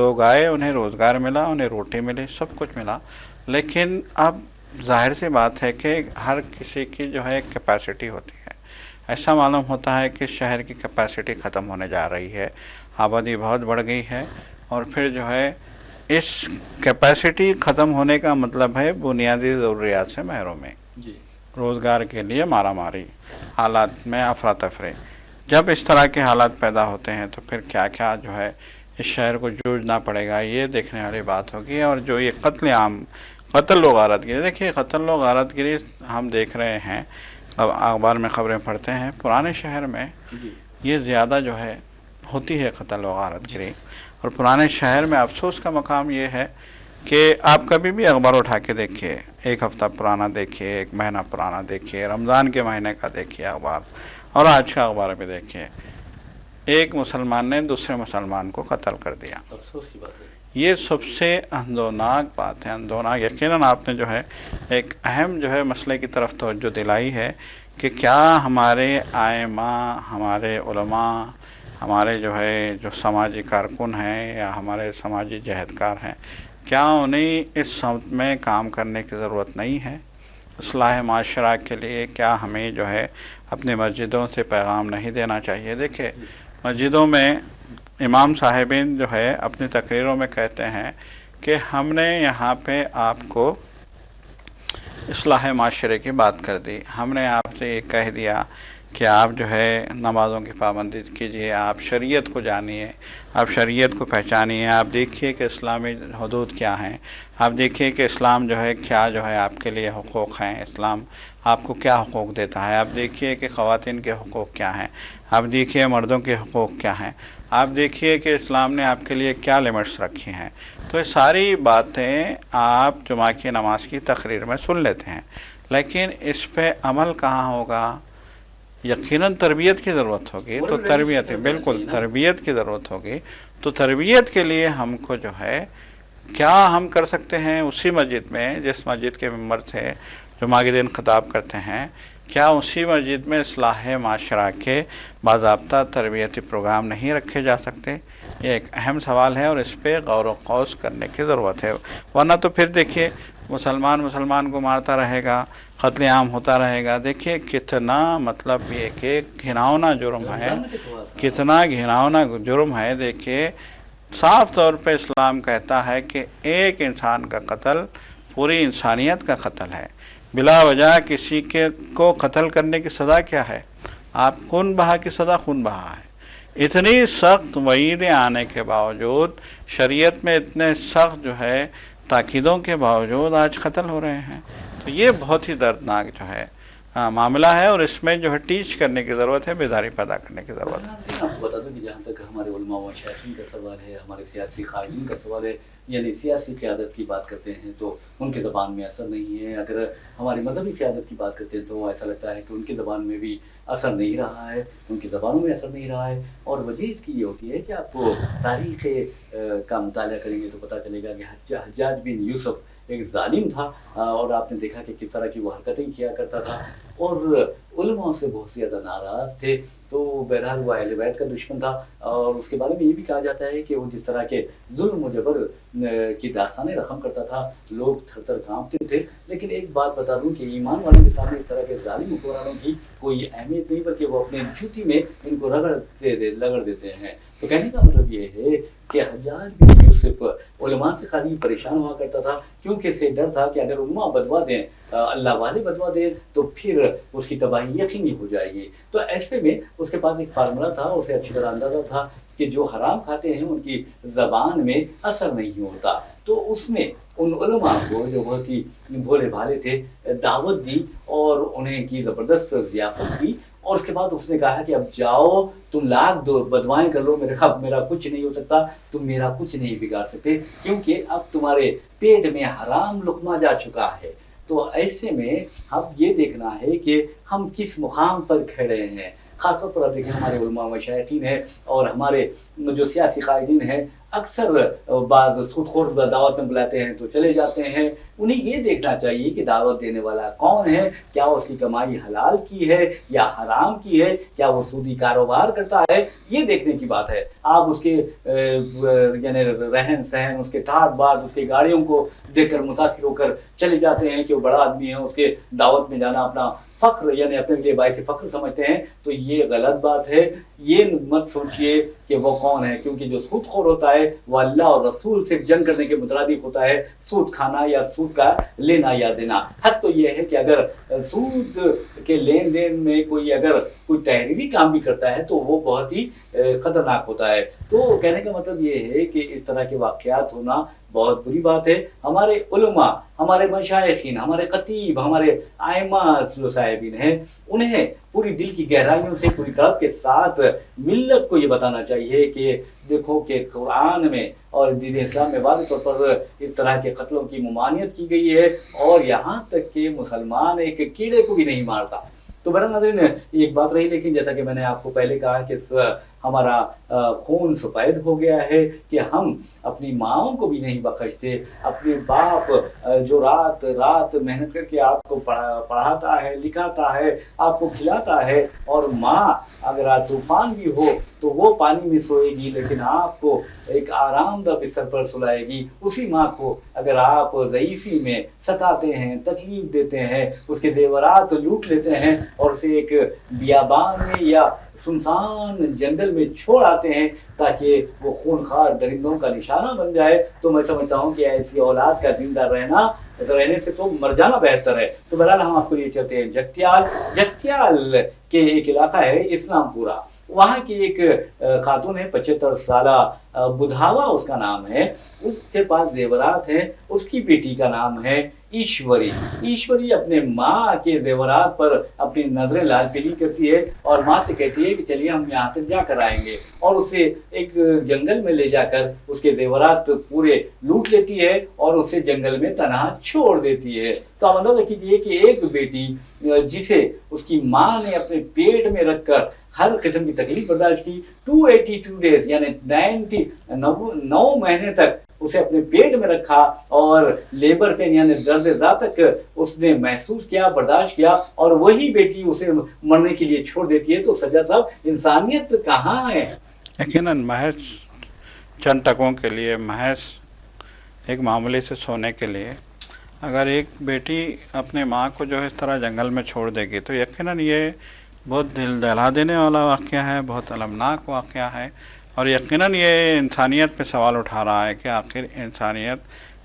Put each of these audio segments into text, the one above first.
لوگ آئے, انہیں روزگار ملا, انہیں روٹی ملی, سب کچھ ملا. لیکن اب ظاہر سی بات ہے کہ ہر کسی کی جو ہے ایک کیپیسٹی ہوتی ہے. ایسا معلوم ہوتا ہے کہ شہر کی کیپیسٹی ختم ہونے جا رہی ہے, آبادی بہت بڑھ گئی ہے, اور پھر جو ہے اس کیپیسٹی ختم ہونے کا مطلب ہے بنیادی ضروریات سے محرومی, روزگار کے لیے مارا ماری, حالات میں افراتفری. جب اس طرح کے حالات پیدا ہوتے ہیں تو پھر کیا کیا جو ہے اس شہر کو جوجھنا پڑے گا, یہ دیکھنے والی بات ہوگی. اور جو یہ قتل عام, قتل و غارت گری, دیکھیے قتل و غارت گری ہم دیکھ رہے ہیں, اب اخبار میں خبریں پڑھتے ہیں, پرانے شہر میں یہ زیادہ جو ہے ہوتی ہے قتل و غارت گری. اور پرانے شہر میں افسوس کا مقام یہ ہے کہ آپ کبھی بھی اخبار اٹھا کے دیکھیے, ایک ہفتہ پرانا دیکھیے, ایک مہینہ پرانا دیکھیے, رمضان کے مہینے کا دیکھیے اخبار, اور آج کا اخبار بھی دیکھیے, ایک مسلمان نے دوسرے مسلمان کو قتل کر دیا. افسوس کی بات ہے. یہ سب سے اندوناک بات ہے, اندوناک. یقیناً آپ نے جو ہے ایک اہم جو ہے مسئلے کی طرف توجہ دلائی ہے کہ کیا ہمارے ائمہ, ہمارے علماء, ہمارے جو ہے جو سماجی کارکن ہیں یا ہمارے سماجی جہدکار ہیں, کیا انہیں اس سمت میں کام کرنے کی ضرورت نہیں ہے؟ اصلاح معاشرہ کے لیے کیا ہمیں جو ہے اپنی مسجدوں سے پیغام نہیں دینا چاہیے؟ دیکھیں مسجدوں میں امام صاحبین جو ہے اپنی تقریروں میں کہتے ہیں کہ ہم نے یہاں پہ آپ کو اصلاح معاشرے کی بات کر دی, ہم نے آپ سے یہ کہہ دیا کہ آپ جو ہے نمازوں کی پابندی کیجیے, آپ شریعت کو جانیے, آپ شریعت کو پہچانیے, آپ دیکھیے کہ اسلامی حدود کیا ہیں, آپ دیکھیے کہ اسلام جو ہے کیا جو ہے آپ کے لیے حقوق ہیں, اسلام آپ کو کیا حقوق دیتا ہے, آپ دیکھیے کہ خواتین کے حقوق کیا ہیں, آپ دیکھیے مردوں کے حقوق کیا ہیں, آپ دیکھیے کہ اسلام نے آپ کے لیے کیا لمٹس رکھی ہیں. تو یہ ساری باتیں آپ جمعہ کی نماز کی تقریر میں سن لیتے ہیں, لیکن اس پہ عمل کہاں ہوگا؟ یقیناً تربیت کی ضرورت ہوگی. تو تربیت, بالکل تربیت کی ضرورت ہوگی. تو تربیت کے لیے ہم کو جو ہے کیا ہم کر سکتے ہیں اسی مسجد میں, جس مسجد کے ممبر سے جمعہ کے دن خطاب کرتے ہیں, کیا اسی مسجد میں اصلاح معاشرہ کے باضابطہ تربیتی پروگرام نہیں رکھے جا سکتے؟ یہ ایک اہم سوال ہے اور اس پہ غور و خوض کرنے کی ضرورت ہے. ورنہ تو پھر دیکھیے مسلمان کو مارتا رہے گا, قتل عام ہوتا رہے گا. دیکھیے کتنا مطلب یہ کہ گھناؤنا جرم ہے, کتنا گھناؤنا جرم ہے. دیکھیے صاف طور پہ اسلام کہتا ہے کہ ایک انسان کا قتل پوری انسانیت کا قتل ہے. بلا وجہ کسی کو قتل کرنے کی سزا کیا ہے؟ آپ خون بہا کی سزا خون بہا ہے. اتنی سخت وعیدیں آنے کے باوجود, شریعت میں اتنے سخت جو ہے تاکیدوں کے باوجود آج قتل ہو رہے ہیں. تو یہ بہت ہی دردناک جو ہے معاملہ ہے, اور اس میں جو ہے ٹیچ کرنے کی ضرورت ہے, بیداری پیدا کرنے کی ضرورت ہے. آپ کو بتا دوں کہ جہاں تک ہمارے علماء و شیخین کا سوال ہے, ہمارے سیاسی قائدین کا سوال ہے, یعنی سیاسی قیادت کی بات کرتے ہیں تو ان کی زبان میں اثر نہیں ہے. اگر ہماری مذہبی قیادت کی بات کرتے ہیں تو ایسا لگتا ہے کہ ان کی زبان میں بھی اثر نہیں رہا ہے, ان کی زبانوں میں اثر نہیں رہا ہے. اور وجہ اس کی یہ ہوتی ہے کہ آپ کو تاریخ کا مطالعہ کریں گے تو پتہ چلے گا کہ حجاج بن یوسف ایک ظالم تھا, اور آپ نے دیکھا کہ کس طرح کی وہ حرکتیں کیا کرتا تھا, اور علماء سے بہت زیادہ ناراض تھے. تو بہرحال وہ اہل بیت کا دشمن تھا, اور اس کے بارے میں یہ بھی کہا جاتا ہے کہ وہ جس طرح کے ظلم و جبر کی داستانیں رقم کرتا تھا, لوگ تھر تھر کانپتے تھے. لیکن ایک بات بتا دوں کہ ایمان والوں کے سامنے اس طرح کے ظالم حکمرانوں کی کوئی اہمیت نہیں, بلکہ وہ اپنے جوتی میں ان کو رگڑ دیتے ہیں. تو کہنے کا مطلب یہ ہے کہ حجاج بن یوسف علماء سے خالی پریشان ہوا کرتا تھا, کیونکہ اسے ڈر تھا کہ اگر علماء بدوا دیں, اللہ والے بدوا دیں, تو پھر اس کی تباہی یقینی ہو جائے گی. تو ایسے میں اس کے پاس ایک فارمولہ تھا, اسے اچھی طرح اندازہ تھا کہ جو حرام کھاتے ہیں ان کی زبان میں اثر نہیں ہوتا. تو اس نے ان علماء کو جو بہت ہی بھولے بھالے تھے دعوت دی اور انہیں کی زبردست ضیافت دی, اور اس کے بعد اس نے کہا کہ اب جاؤ تم لاکھ دو بدوائیں کر لو, میرا کچھ نہیں ہو سکتا, تم میرا کچھ نہیں بگاڑ سکتے, کیونکہ اب تمہارے پیٹ میں حرام لقمہ جا چکا ہے. تو ایسے میں اب یہ دیکھنا ہے کہ ہم کس مقام پر کھڑے ہیں. خاص طور پر اب دیکھیں ہمارے علماء و مشائخین ہیں اور ہمارے جو سیاسی قائدین ہیں, اکثر بعض سودخور دعوت میں بلاتے ہیں تو چلے جاتے ہیں. انہیں یہ دیکھنا چاہیے کہ دعوت دینے والا کون ہے, کیا اس کی کمائی حلال کی ہے یا حرام کی ہے, کیا وہ سودی کاروبار کرتا ہے, یہ دیکھنے کی بات ہے. آپ اس کے یعنی رہن سہن, اس کے ٹھاٹ بات, اس کی گاڑیوں کو دیکھ کر متاثر ہو کر چلے جاتے ہیں کہ وہ بڑا آدمی ہے, اس کے دعوت میں جانا اپنا فخر یعنی اپنے لیے باعث فخر سمجھتے ہیں, تو یہ غلط بات ہے. یہ مت سوچئے کہ وہ کون ہے, کیونکہ جو سود خور ہوتا ہے وہ اللہ اور رسول سے جنگ کرنے کے مترادف ہوتا ہے. سود کھانا یا سود کا لینا یا دینا. حق تو یہ ہے کہ اگر سود کے لین دین میں اگر کوئی تحریری کام بھی کرتا ہے تو وہ بہت ہی خطرناک ہوتا ہے. تو کہنے کا مطلب یہ ہے کہ اس طرح کے واقعات ہونا بہت بری بات ہے. ہمارے علماء, ہمارے مشائخین, ہمارے خطیب, ہمارے ائمہ جو صاحبین ہیں, انہیں پوری دل کی گہرائیوں سے پوری طرح کے ساتھ ملت کو یہ بتانا چاہیے کہ دیکھو کہ قرآن میں اور دین اسلام میں واضح طور پر اس طرح کے قتلوں کی ممانعت کی گئی ہے, اور یہاں تک کہ مسلمان ایک کیڑے کو بھی نہیں مارتا. تو بہرحال ناظرین ایک بات رہی, لیکن جیسا کہ میں نے آپ کو پہلے کہا کہ ہمارا خون سفید ہو گیا ہے کہ ہم اپنی ماؤں کو بھی نہیں بخشتے. اپنے باپ جو رات رات محنت کر کے آپ کو پڑھاتا ہے, لکھاتا ہے, آپ کو کھلاتا ہے, اور ماں اگر آج طوفان بھی ہو تو وہ پانی میں سوئے گی لیکن آپ کو ایک آرام دہ بستر پر سلائے گی. اسی ماں کو اگر آپ ضعیفی میں ستاتے ہیں, تکلیف دیتے ہیں, اس کے زیورات لوٹ لیتے ہیں اور اسے ایک بیابان میں یا سنسان جنگل میں چھوڑ آتے ہیں تاکہ وہ خونخوار درندوں کا نشانہ بن جائے, تو میں سمجھتا ہوں کہ ایسی اولاد کا زندہ رہنے سے تو مر جانا بہتر ہے. تو بہرحال ہم آپ کو لیے چلتے ہیں جگتیال کے ایک علاقہ ہے اسلام پورہ. وہاں کی ایک خاتون ہے, 75 سالہ بدھاوا اس کا نام ہے. اس کے پاس زیورات ہیں. اس کی بیٹی کا نام ہے ایشوری. ایشوری اپنے ماں کے زیورات پر اپنی نظریں لال پیلی کرتی ہے اور ماں سے کہتی ہے کہ چلیے ہم یہاں تک جا کر آئیں گے, اور اسے ایک جنگل میں لے جا کر اس کے زیورات پورے لوٹ لیتی ہے اور اسے جنگل میں تنہا چھوڑ دیتی ہے. تو آپ اندازہ کیجیے کہ ایک بیٹی جسے اس کی ماں نے اپنے پیٹ میں رکھ کر ہر قسم کی تکلیف برداشت کی, 282 ڈیز یعنی 9 مہینے تک اسے اپنے پیٹ میں رکھا, اور لیبر پین یعنی درد ذات تک اس نے محسوس کیا, برداشت کیا, اور وہی بیٹی اسے مرنے کے لیے چھوڑ دیتی ہے. تو سجاد صاحب, انسانیت کہاں ہے؟ یقیناً محض چند ٹکوں کے لیے, محض ایک معمولی سے سونے کے لیے اگر ایک بیٹی اپنے ماں کو جو ہے اس طرح جنگل میں چھوڑ دے گی تو یقیناً یہ بہت دل دہلا دینے والا واقعہ ہے, بہت المناک واقعہ ہے, اور یقیناً یہ انسانیت پہ سوال اٹھا رہا ہے کہ آخر انسانیت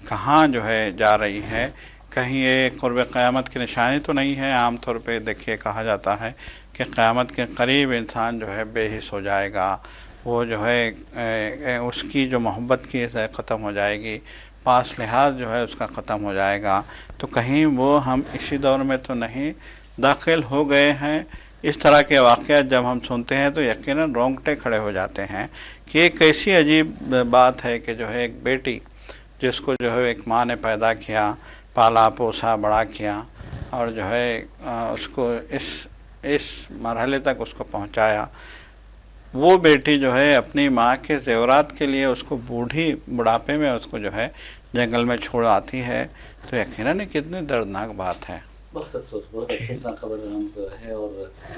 کہاں جو ہے جا رہی ہے. کہیں یہ قرب قیامت کی نشانی تو نہیں ہے؟ عام طور پہ دیکھیے کہا جاتا ہے کہ قیامت کے قریب انسان جو ہے بے حس ہو جائے گا, وہ جو ہے اس کی جو محبت کی ہے ختم ہو جائے گی, پاس لحاظ جو ہے اس کا ختم ہو جائے گا. تو کہیں وہ ہم اسی دور میں تو نہیں داخل ہو گئے ہیں؟ اس طرح کے واقعات جب ہم سنتے ہیں تو یقیناً رونگٹے کھڑے ہو جاتے ہیں کہ ایک ایسی عجیب بات ہے کہ جو ہے ایک بیٹی جس کو جو ہے ایک ماں نے پیدا کیا, پالا پوسا, بڑا کیا, اور جو ہے اس کو اس مرحلے تک اس کو پہنچایا, وہ بیٹی جو ہے اپنی ماں کے زیورات کے لیے اس کو بڑھاپے میں اس کو جو ہے جنگل میں چھوڑ آتی ہے. تو یقیناً کتنی دردناک بات ہے. بہت افسوس, بہت افسوسناک خبر ہے, اور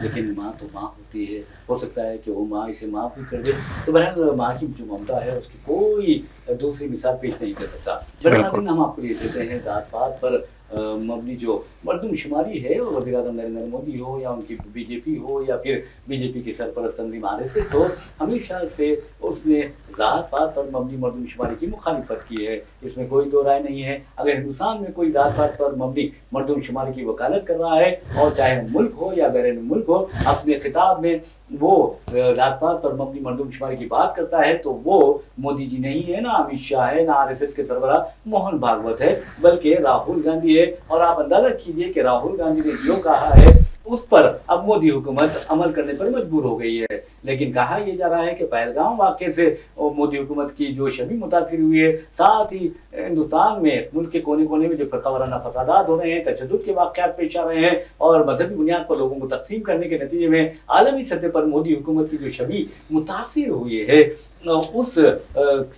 لیکن ماں تو ماں ہوتی ہے, ہو سکتا ہے کہ وہ ماں اسے معاف بھی کر دے. تو بہرحال ماں کی جو ممتا ہے اس کی کوئی دوسری مثال پیش نہیں کر سکتا. بہرحال ہم آپ کو یہ دیتے ہیں ذات پات پر مبنی جو مردم شماری ہے, اور وزیر اعظم نریندر مودی ہو یا ان کی بی جے پی ہو یا پھر بی جے پی کی سرپرست تنظیم RSS ہو, ہمیشہ سے اس نے ذات پات پر مبنی مردم شماری کی مخالفت کی ہے. اس میں کوئی دو رائے نہیں ہے. اگر ہندوستان میں کوئی ذات پات پر مبنی مردم شماری کی وکالت کر رہا ہے, اور چاہے ملک ہو یا بیرون ملک ہو, اپنے خطاب میں وہ ذات پات پر مبنی مردم شماری کی بات کرتا ہے, تو وہ مودی جی نہیں ہے, نہ امت شاہ ہے, نہ RSS کے سربراہ موہن بھاگوت ہے, بلکہ راہل گاندھی ہے. اور آپ اندازہ کیجئے کہ راہل گاندھی نے جو کہا ہے اس پر اب مودی حکومت عمل کرنے پر مجبور ہو گئی ہے. لیکن کہا یہ جا رہا ہے کہ پہلگام واقعے سے مودی حکومت کی جو شبیہ متاثر ہوئی ہے, ساتھ ہی ہندوستان میں ملک کے کونے کونے میں جو فرقہ وارانہ فسادات ہو رہے ہیں, تشدد کے واقعات پیش آ رہے ہیں, اور مذہبی بنیاد پر لوگوں کو تقسیم کرنے کے نتیجے میں عالمی سطح پر مودی حکومت کی جو شبیہ متاثر ہوئی ہے, اس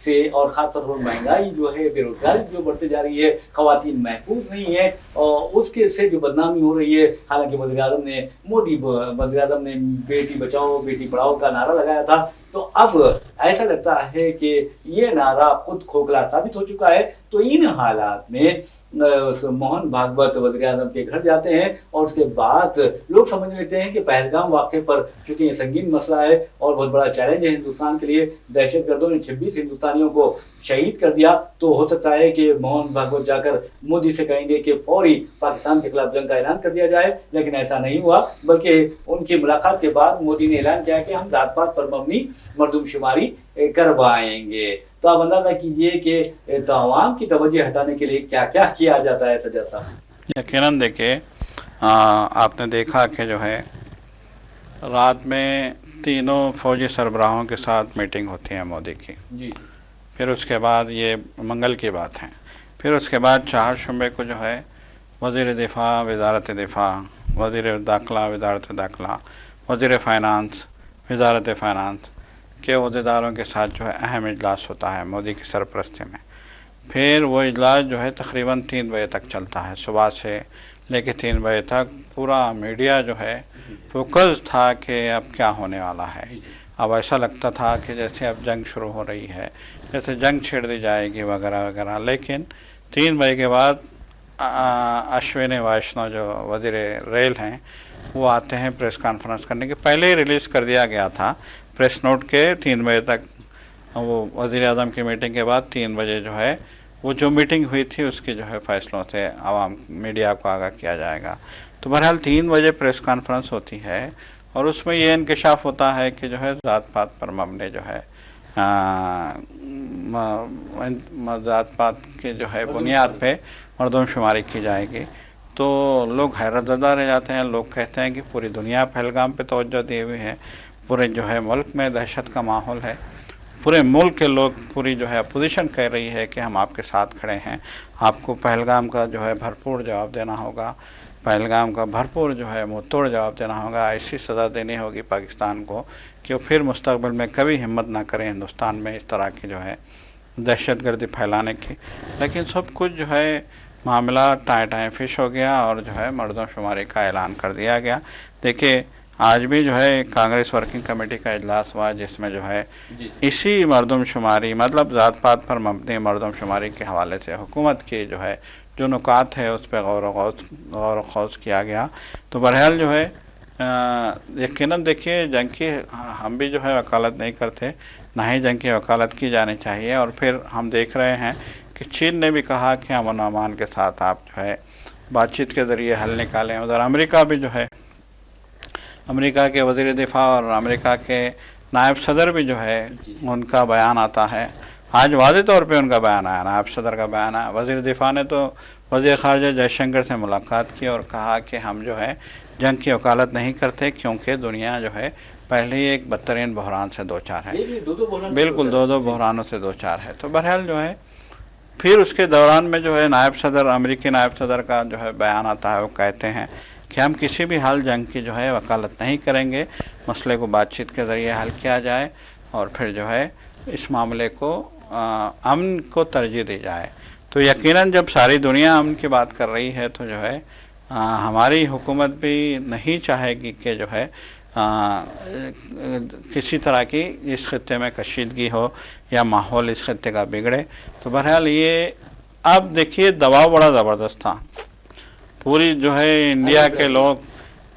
سے اور خاص طور پر مہنگائی جو ہے، بے روزگاری جو بڑھتے جا رہی ہے، خواتین محفوظ نہیں ہیں اور اس کے سے جو بدنامی ہو رہی ہے. حالانکہ وزیر اعظم نے بیٹی بچاؤ بیٹی پڑھاؤ کا نعرہ لگایا تھا، تو اب ایسا لگتا ہے کہ یہ نعرہ خود کھوکھلا ثابت ہو چکا ہے. تو ان حالات میں موہن بھاگوت وزیر اعظم کے گھر جاتے ہیں اور اس کے بعد لوگ سمجھ لیتے ہیں کہ پہلگام واقعے پر، چونکہ یہ سنگین مسئلہ ہے اور بہت بڑا چیلنج ہے ہندوستان کے لیے، دہشت گردوں نے 26 ہندوستانیوں کو شہید کر دیا، تو ہو سکتا ہے کہ موہن بھاگوت جا کر مودی سے کہیں گے کہ فوری پاکستان کے خلاف جنگ کا اعلان کر دیا جائے. لیکن ایسا نہیں ہوا، بلکہ ان کی ملاقات کے بعد مودی نے اعلان کیا کہ ہم ذات پات پر مبنی مردم شماری کروائیں گے. تو آپ اندازہ کیجئے کہ عوام کی توجہ ہٹانے کے لیے کیا کیا کیا جاتا ہے سجاد صاحب. یقیناً دیکھیے، آپ نے دیکھا کہ جو ہے رات میں تینوں فوجی سربراہوں کے ساتھ میٹنگ ہوتی ہے مودی کی. جی. پھر اس کے بعد یہ منگل کی بات ہے. پھر اس کے بعد 4 شنبے کو جو ہے وزیر دفاع وزارت دفاع، وزیر داخلہ وزارت داخلہ، وزیر فائنانس وزارت فائنانس کے عہدیداروں کے ساتھ جو ہے اہم اجلاس ہوتا ہے مودی کی سرپرستی میں. پھر وہ اجلاس جو ہے تقریباً 3 بجے تک چلتا ہے، صبح سے لے کے 3 بجے تک. پورا میڈیا جو ہے فوکس تھا کہ اب کیا ہونے والا ہے. اب ایسا لگتا تھا کہ جیسے اب جنگ شروع ہو رہی ہے، جیسے جنگ چھیڑ دی جائے گی وغیرہ وغیرہ. لیکن 3 بجے کے بعد اشونی ویشنو جو وزیر ریل ہیں وہ آتے ہیں پریس کانفرنس کرنے کے. پہلے ہی ریلیز کر دیا گیا تھا پریس نوٹ کے 3 بجے تک. وہ وزیر اعظم کی میٹنگ کے بعد 3 بجے جو ہے وہ جو میٹنگ ہوئی تھی اس کی جو ہے فیصلوں سے عوام میڈیا کو آگاہ کیا جائے گا. تو بہرحال 3 بجے پریس کانفرنس ہوتی ہے اور اس میں یہ انکشاف ہوتا ہے کہ جو ہے ذات پات پر مبنی جو ہے ذات پات کے جو ہے بنیاد پہ مردم شماری کی جائے گی. تو لوگ حیرت زدہ رہ جاتے ہیں. لوگ کہتے ہیں کہ پوری دنیا پہلگام پہ توجہ دیے ہوئے ہے، پورے جو ہے ملک میں دہشت کا ماحول ہے، پورے ملک کے لوگ، پوری جو ہے اپوزیشن کہہ رہی ہے کہ ہم آپ کے ساتھ کھڑے ہیں، آپ کو پہلگام کا جو ہے بھرپور جواب دینا ہوگا، پہلگام کا بھرپور جو ہے منہ توڑ جواب دینا ہوگا. ایسی سزا دینی ہوگی پاکستان کو کہ وہ پھر مستقبل میں کبھی ہمت نہ کریں ہندوستان میں اس طرح کی جو ہے دہشت گردی پھیلانے کی. لیکن سب کچھ جو ہے معاملہ ٹائیں فش ہو گیا اور جو ہے مردم شماری کا اعلان کر دیا گیا. دیکھیے آج بھی جو ہے کانگریس ورکنگ کمیٹی کا اجلاس ہوا جس میں جو ہے اسی مردم شماری مطلب ذات پات پر مبنی مردم شماری کے حوالے سے حکومت کی جو ہے جو نکات ہے اس پہ غور و خوض کیا گیا. تو بہرحال جو ہے یقیناً دیکھیے جنگ کی ہم بھی جو ہے وکالت نہیں کرتے، نہ ہی جنگ کی وکالت کی جانی چاہیے. اور پھر ہم دیکھ رہے ہیں کہ چین نے بھی کہا کہ امن و امان کے ساتھ آپ جو ہے بات چیت کے ذریعے حل نکالیں. ادھر امریکہ بھی جو ہے امریکہ کے وزیر دفاع اور امریکہ کے نائب صدر بھی جو ہے ان کا بیان آتا ہے. آج واضح طور پہ ان کا بیان آیا، نائب صدر کا بیان آیا. وزیر دفاع نے تو وزیر خارجہ جے شنکر سے ملاقات کی اور کہا کہ ہم جو ہے جنگ کی وکالت نہیں کرتے کیونکہ دنیا جو ہے پہلے ہی ایک بدترین بحران سے دوچار ہے. بالکل دو بحرانوں سے دوچار ہے. تو بہرحال جو ہے پھر اس کے دوران میں جو ہے نائب صدر امریکی نائب صدر کا جو ہے بیان آتا ہے. وہ کہتے ہیں کہ ہم کسی بھی حال جنگ کی جو ہے وکالت نہیں کریں گے، مسئلے کو بات چیت کے ذریعے حل کیا جائے اور پھر جو ہے اس معاملے کو امن کو ترجیح دی جائے. تو یقیناً جب ساری دنیا امن کی بات کر رہی ہے تو جو ہے ہماری حکومت بھی نہیں چاہے گی کہ جو ہے کسی طرح کی اس خطے میں کشیدگی ہو یا ماحول اس خطے کا بگڑے. تو بہرحال یہ اب دیکھیے دباؤ بڑا زبردست تھا. پوری جو ہے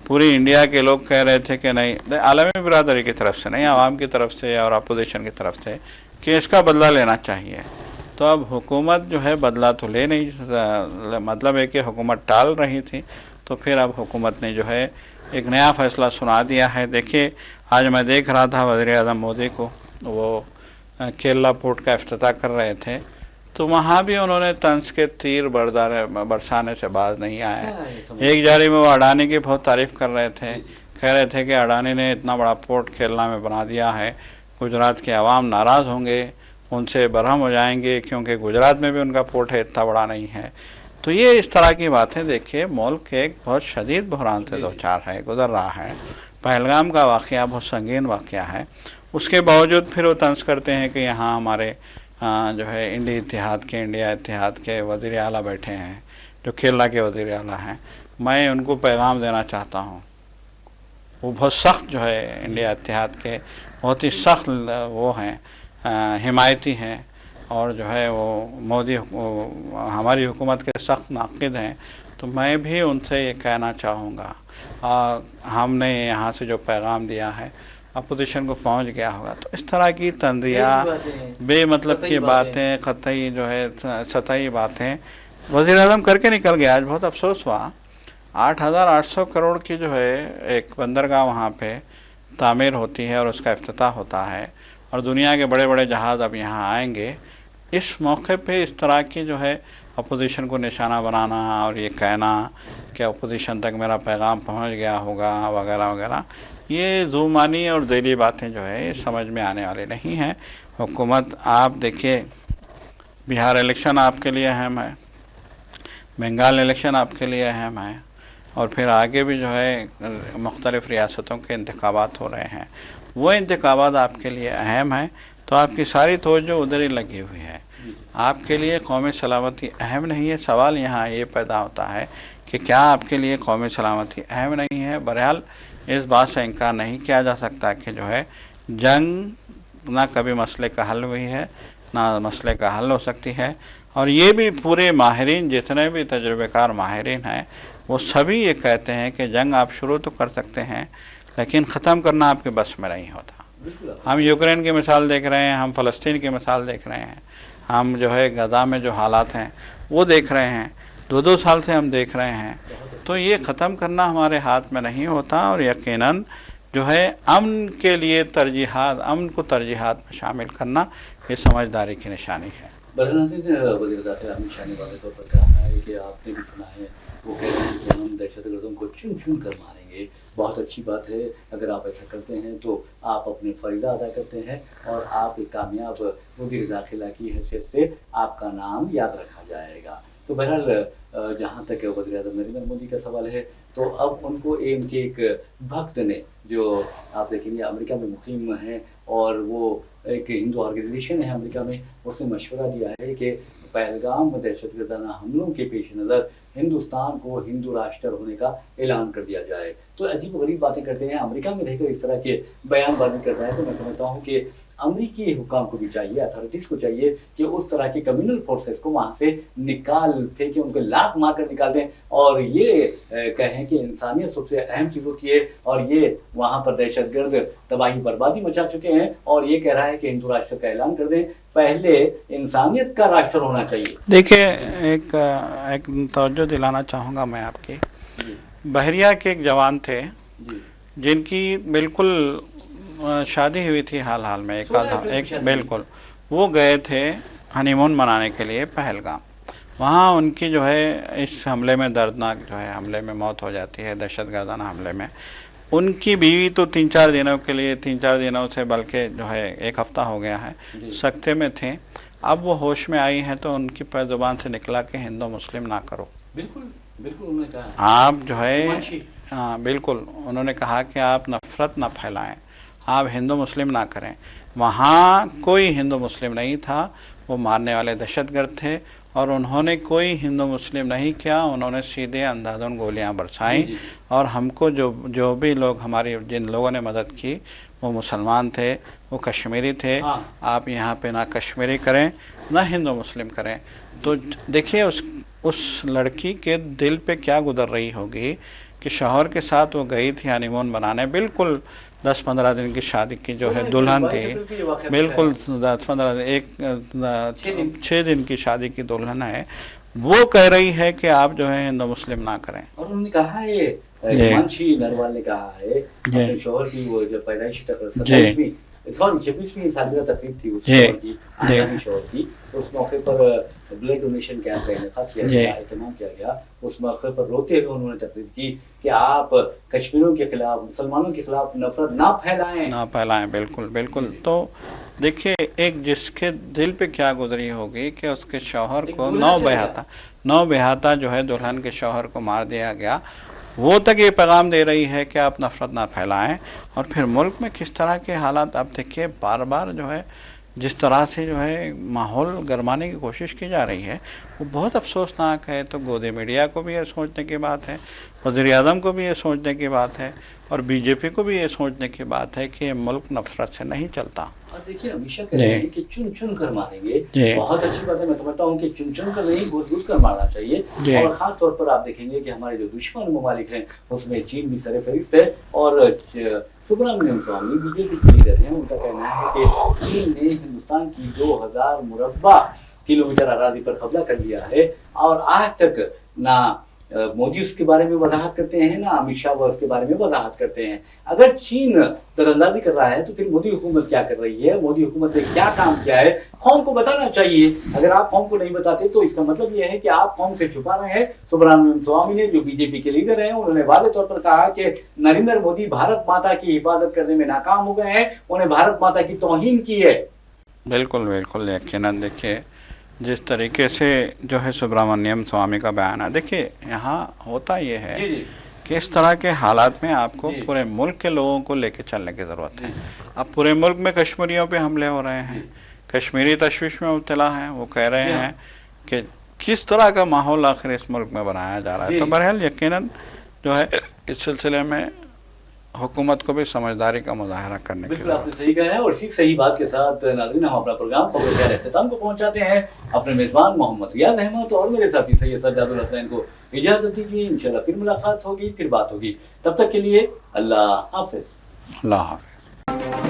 پوری انڈیا کے لوگ کہہ رہے تھے کہ نہیں، عالمی برادری کی طرف سے نہیں، عوام کی طرف سے اور اپوزیشن کی طرف سے کہ اس کا بدلہ لینا چاہیے. تو اب حکومت جو ہے بدلہ تو لے نہیں، مطلب ہے کہ حکومت ٹال رہی تھی. تو پھر اب حکومت نے جو ہے ایک نیا فیصلہ سنا دیا ہے. دیکھیے آج میں دیکھ رہا تھا وزیر اعظم مودی کو، وہ کیرلا پورٹ کا افتتاح کر رہے تھے تو وہاں بھی انہوں نے طنز کے تیر برسانے سے باز نہیں آئے. ایک جاری میں وہ اڈانی کی بہت تعریف کر رہے تھے، کہہ رہے تھے کہ اڈانی نے اتنا بڑا پورٹ کیرلا میں بنا دیا ہے، گجرات کے عوام ناراض ہوں گے، ان سے برہم ہو جائیں گے کیونکہ گجرات میں بھی ان کا پورٹ ہے، اتنا بڑا نہیں ہے. تو یہ اس طرح کی باتیں دیکھیے ملک ایک بہت شدید بحران سے دوچار ہے، گزر رہا ہے. پہلگام کا واقعہ بہت سنگین واقعہ ہے اس کے باوجود پھر وہ طنز کرتے ہیں کہ یہاں ہمارے جو ہے انڈیا اتحاد کے وزیر اعلیٰ بیٹھے ہیں جو کیرلا کے وزیر اعلیٰ ہیں. میں ان کو پیغام دینا چاہتا ہوں، وہ بہت سخت جو ہے انڈیا اتحاد کے بہت ہی سخت وہ ہیں، حمایتی ہیں، اور جو ہے وہ مودی ہماری حکومت کے سخت ناقد ہیں. تو میں بھی ان سے یہ کہنا چاہوں گا، ہم نے یہاں سے جو پیغام دیا ہے اپوزیشن کو پہنچ گیا ہوگا. تو اس طرح کی تندیاں، بے مطلب کی باتیں، قطعی جو ہے سطحی باتیں وزیر اعظم کر کے نکل گیا. آج بہت افسوس ہوا. 8,800 کروڑ کی جو ہے ایک بندرگاہ وہاں پہ تعمیر ہوتی ہے اور اس کا افتتاح ہوتا ہے، اور دنیا کے بڑے بڑے جہاز اب یہاں آئیں گے. اس موقع پہ اس طرح کی جو ہے اپوزیشن کو نشانہ بنانا اور یہ کہنا کہ اپوزیشن تک میرا پیغام پہنچ گیا ہوگا وغیرہ وغیرہ، یہ ذومانی اور ذیلی باتیں جو ہے یہ سمجھ میں آنے والی نہیں ہیں. حکومت، آپ دیکھیے بہار الیکشن آپ کے لیے اہم ہے، بنگال الیکشن آپ کے لیے اہم ہے، اور پھر آگے بھی جو ہے مختلف ریاستوں کے انتخابات ہو رہے ہیں. وہ انتخابات آپ کے لیے اہم ہیں، تو آپ کی ساری توجہ ادھر ہی لگی ہوئی ہے. آپ کے لیے قومی سلامتی اہم نہیں ہے. سوال یہاں یہ پیدا ہوتا ہے کہ کیا آپ کے لیے قومی سلامتی اہم نہیں ہے؟ بہرحال اس بات سے انکار نہیں کیا جا سکتا کہ جو ہے جنگ نہ کبھی مسئلے کا حل ہوئی ہے، نہ مسئلے کا حل ہو سکتی ہے. اور یہ بھی پورے ماہرین، جتنے بھی تجربہ کار ماہرین ہیں، وہ سبھی یہ کہتے ہیں کہ جنگ آپ شروع تو کر سکتے ہیں لیکن ختم کرنا آپ کے بس میں نہیں ہوتا. ہم یوکرین کی مثال دیکھ رہے ہیں، ہم فلسطین کی مثال دیکھ رہے ہیں، ہم جو ہے غزہ میں جو حالات ہیں وہ دیکھ رہے ہیں، 2 سال سے ہم دیکھ رہے ہیں. تو یہ ختم کرنا ہمارے ہاتھ میں نہیں ہوتا، اور یقیناً جو ہے امن کے لیے امن کو ترجیحات میں شامل کرنا یہ سمجھداری کی نشانی ہے. وزیر داخلہ امت شاہ نے واضح طور پر کہا ہے کہ آپ نے بھی سنا ہے، وہ کہہ رہے ہیں کہ ہم دہشت گردوں کو چن چن کر ماریں گے. بہت اچھی بات ہے، اگر آپ ایسا کرتے ہیں تو آپ اپنے فریضہ ادا کرتے ہیں، اور آپ ایک کامیاب وزیر داخلہ کی حیثیت سے آپ کا نام یاد رکھا جائے گا. تو بہرحال جہاں تک وزیر اعظم نریندر مودی کا سوال ہے، تو اب ان کو ان کے ایک بھکت نے، جو آپ دیکھیں گے امریکہ میں مقیم ہیں اور وہ ایک ہندو آرگنائزیشن ہے امریکہ میں، اس نے مشورہ دیا ہے کہ پہلگام دہشت گردانہ حملوں کے پیش نظر ہندوستان کو ہندو راشٹر ہونے کا اعلان کر دیا جائے. تو عجیب و غریب باتیں کرتے ہیں، امریکہ میں رہ کر اس طرح کے بیان بازی کرتا ہے. تو میں سمجھتا ہوں کہ امریکی حکام کو بھی چاہیے، اتھارٹیز کو چاہیے کہ اس طرح کے کمیونل فورسز کو وہاں سے نکال پھینکیں، ان کو لاک مار کر نکال دیں، اور یہ کہیں کہ انسانیت سب سے اہم چیز ہوتی ہے، اور یہ وہاں پر دہشت گرد تباہی بربادی مچا چکے ہیں، اور یہ کہہ رہا ہے کہ ہندو راشٹر کا اعلان کر دیں. پہلے انسانیت کا راشٹر ہونا چاہیے. دیکھیے، ایک توجہ دلانا چاہوں گا میں آپ کی. بحریہ کے ایک جوان تھے جن کی بالکل شادی ہوئی تھی حال میں، ایک بالکل، وہ گئے تھے ہنی مون منانے کے لیے پہلگام. وہاں ان کی جو ہے اس حملے میں، دردناک جو ہے حملے میں موت ہو جاتی ہے، دہشت گردانہ حملے میں. ان کی بیوی تو 3-4 دنوں کے لیے، 3-4 دنوں سے بلکہ جو ہے 1 ہفتہ ہو گیا ہے، سکتے میں تھے. اب وہ ہوش میں آئی ہیں تو ان کی زبان سے نکلا کہ ہندو مسلم نہ کرو. بالکل انہوں نے کہا، آپ جو ہے بالکل انہوں نے کہا کہ آپ نفرت نہ پھیلائیں، آپ ہندو مسلم نہ کریں. وہاں کوئی ہندو مسلم نہیں تھا، وہ مارنے والے دہشت گرد تھے، اور انہوں نے کوئی ہندو مسلم نہیں کیا. انہوں نے سیدھے اندھادھند گولیاں برسائیں، اور ہم کو جو بھی لوگ جن لوگوں نے مدد کی وہ مسلمان تھے، وہ کشمیری تھے. آپ یہاں پہ نہ کشمیری کریں نہ ہندو مسلم کریں. تو دیکھیے اس لڑکی کے دل پہ کیا گزر رہی ہوگی کہ شوہر کے ساتھ وہ گئی تھی ہنی مون بنانے، بالکل 10-15 دن کی شادی کی جو ہے دلہن تھی، بالکل 6 دن کی شادی کی دلہن ہے. وہ کہہ رہی ہے کہ آپ جو ہے ہندو مسلم نہ کریں. اور انہوں نے کہا ہے، ہمانشی نروال نے کہا ہے، اپنے شوہر کی وہ جو پیدائشی 26ویں سالگرہ تقریب تھی اس شوہر کی، آزادی شوہر کی، اس موقع پر بلڈ ڈونیشن کیمپ کا انعقاد کیا گیا، اہتمام کیا گیا. اس موقع پر روتے ہوئے انہوں نے تقریر کی کہ آپ کشمیریوں کے خلاف، مسلمانوں کے خلاف نفرت نہ پھیلائیں. بالکل. تو دیکھیے، ایک جس کے دل پہ کیا گزری ہوگی کہ اس کے شوہر کو نو بہاتا جو ہے دلہن کے شوہر کو مار دیا گیا. وہ تک یہ پیغام دے رہی ہے کہ آپ نفرت نہ پھیلائیں. اور پھر ملک میں کس طرح کے حالات آپ دیکھیے، بار بار جو ہے جس طرح سے جو ہے ماحول گرمانے کی کوشش کی جا رہی ہے وہ بہت افسوسناک ہے. تو گودی میڈیا کو بھی یہ سوچنے کی بات ہے، وزیر اعظم کو بھی یہ سوچنے کی بات ہے، اور بی جے پی کو بھی یہ سوچنے کی بات ہے کہ ملک نفرت سے نہیں چلتا. اور دیکھیے ہمیشہ کہہ رہے ہیں کہ چن چن کر ماریں گے. بہت اچھی بات ہے، میں سمجھتا ہوں کہ چن چن کر نہیں، گھس گھس کر مارنا چاہیے. اور خاص طور پر آپ دیکھیں گے کہ ہمارے جو دشمن ممالک ہیں اس میں چین بھی سر فہرست ہے. اور سبرامنیم سوامی بی جے پی کے لیڈر ہیں، ان کا کہنا ہے کہ چین نے ہندوستان کی 2000 مربع کلومیٹر اراضی پر قبضہ کر لیا ہے، اور آج تک نہ مودی اس کے بارے میں وضاحت کرتے ہیں، نہ امت شاہ وہ اس کے بارے میں وضاحت کرتے ہیں. اگر چین دراندازی کر رہا ہے تو پھر مودی حکومت کیا کر رہی ہے، مودی حکومت نے کیا کام کیا ہے، قوم کو بتانا چاہیے. اگر آپ قوم کو نہیں بتاتے تو اس کا مطلب یہ ہے کہ آپ قوم سے چھپا رہے ہیں. سبرامنیم سوامی نے، جو بی جے پی کے لیڈر ہیں، انہوں نے واضح طور پر کہا کہ نریندر مودی بھارت ماتا کی حفاظت کرنے میں ناکام ہو گئے ہیں، انہیں بھارت ماتا کی توہین کی ہے. بالکل بالکل یقیناً. دیکھیے جس طریقے سے جو ہے سبرامنیم سوامی کا بیان ہے، دیکھیے یہاں ہوتا یہ ہے کہ اس طرح کے حالات میں آپ کو پورے ملک کے لوگوں کو لے کے چلنے کی ضرورت ہے. اب پورے ملک میں کشمیریوں پہ حملے ہو رہے ہیں، کشمیری تشویش میں مبتلا ہیں. وہ کہہ رہے ہیں کہ کس طرح کا ماحول آخر اس ملک میں بنایا جا رہا ہے. تو بہرحال یقیناً جو ہے اس سلسلے میں حکومت کو بھی سمجھداری کا مظاہرہ کرنے کی بالکل آپ نے صحیح کہا ہے. اور اسی صحیح بات کے ساتھ ناظرین ہم اپنا پروگرام خبر خیر اختتام کو پہنچاتے ہیں. اپنے میزبان محمد ریاض احمد اور میرے ساتھی سید سجاد الحسین کو اجازت دیجیے. انشاءاللہ پھر ملاقات ہوگی، پھر بات ہوگی. تب تک کے لیے اللہ حافظ. اللہ حافظ.